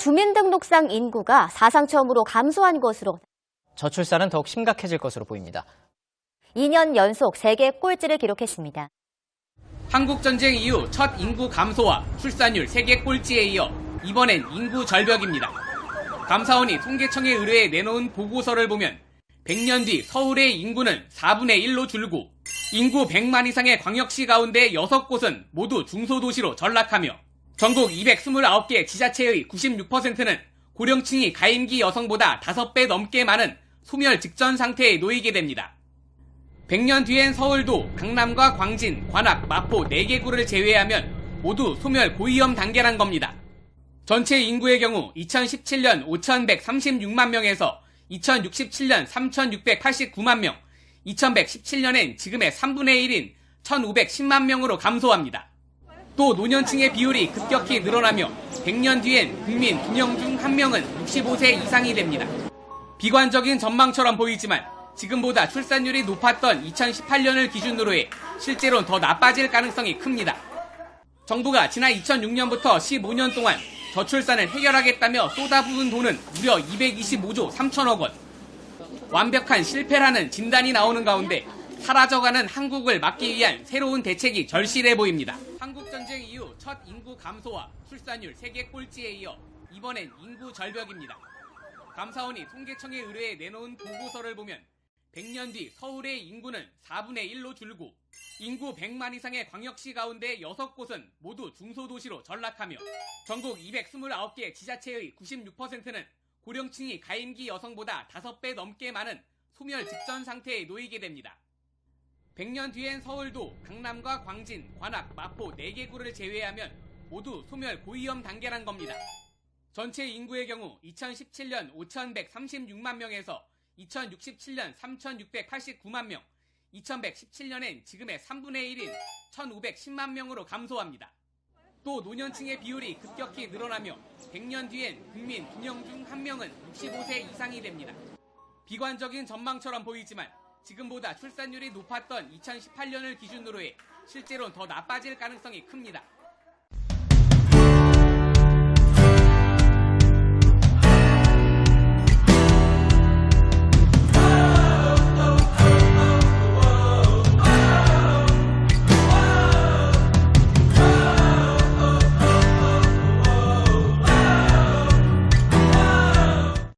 주민등록상 인구가 사상 처음으로 감소한 것으로 저출산은 더욱 심각해질 것으로 보입니다. 2년 연속 세계 꼴찌를 기록했습니다. 한국전쟁 이후 첫 인구 감소와 출산율 세계 꼴찌에 이어 이번엔 인구 절벽입니다. 감사원이 통계청에 의뢰해 내놓은 보고서를 보면 100년 뒤 서울의 인구는 4분의 1로 줄고 인구 100만 이상의 광역시 가운데 6곳은 모두 중소도시로 전락하며 전국 229개 지자체의 96%는 고령층이 가임기 여성보다 5배 넘게 많은 소멸 직전 상태에 놓이게 됩니다. 100년 뒤엔 서울도 강남과 광진, 관악, 마포 4개 구를 제외하면 모두 소멸 고위험 단계란 겁니다. 전체 인구의 경우 2017년 5,136만 명에서 2067년 3,689만 명, 2117년엔 지금의 3분의 1인 1,510만 명으로 감소합니다. 또 노년층의 비율이 급격히 늘어나며 100년 뒤엔 국민 2명 중 1명은 65세 이상이 됩니다. 비관적인 전망처럼 보이지만 지금보다 출산율이 높았던 2018년을 기준으로 해 실제로는 더 나빠질 가능성이 큽니다. 정부가 지난 2006년부터 15년 동안 저출산을 해결하겠다며 쏟아부은 돈은 무려 225조 3천억 원. 완벽한 실패라는 진단이 나오는 가운데 사라져가는 한국을 막기 위한 새로운 대책이 절실해 보입니다. 한국전쟁 이후 첫 인구 감소와 출산율 세계 꼴찌에 이어 이번엔 인구 절벽입니다. 감사원이 통계청에 의뢰해 내놓은 보고서를 보면 100년 뒤 서울의 인구는 4분의 1로 줄고 인구 100만 이상의 광역시 가운데 6곳은 모두 중소도시로 전락하며 전국 229개 지자체의 96%는 고령층이 가임기 여성보다 5배 넘게 많은 소멸 직전 상태에 놓이게 됩니다. 100년 뒤엔 서울도 강남과 광진, 관악, 마포 4개 구를 제외하면 모두 소멸 고위험 단계란 겁니다. 전체 인구의 경우 2017년 5,136만 명에서 2067년 3,689만 명, 2117년엔 지금의 3분의 1인 1,510만 명으로 감소합니다. 또 노년층의 비율이 급격히 늘어나며 100년 뒤엔 국민 2명 중 1명은 65세 이상이 됩니다. 비관적인 전망처럼 보이지만 지금보다 출산율이 높았던 2018년을 기준으로 해 실제로는 더 나빠질 가능성이 큽니다.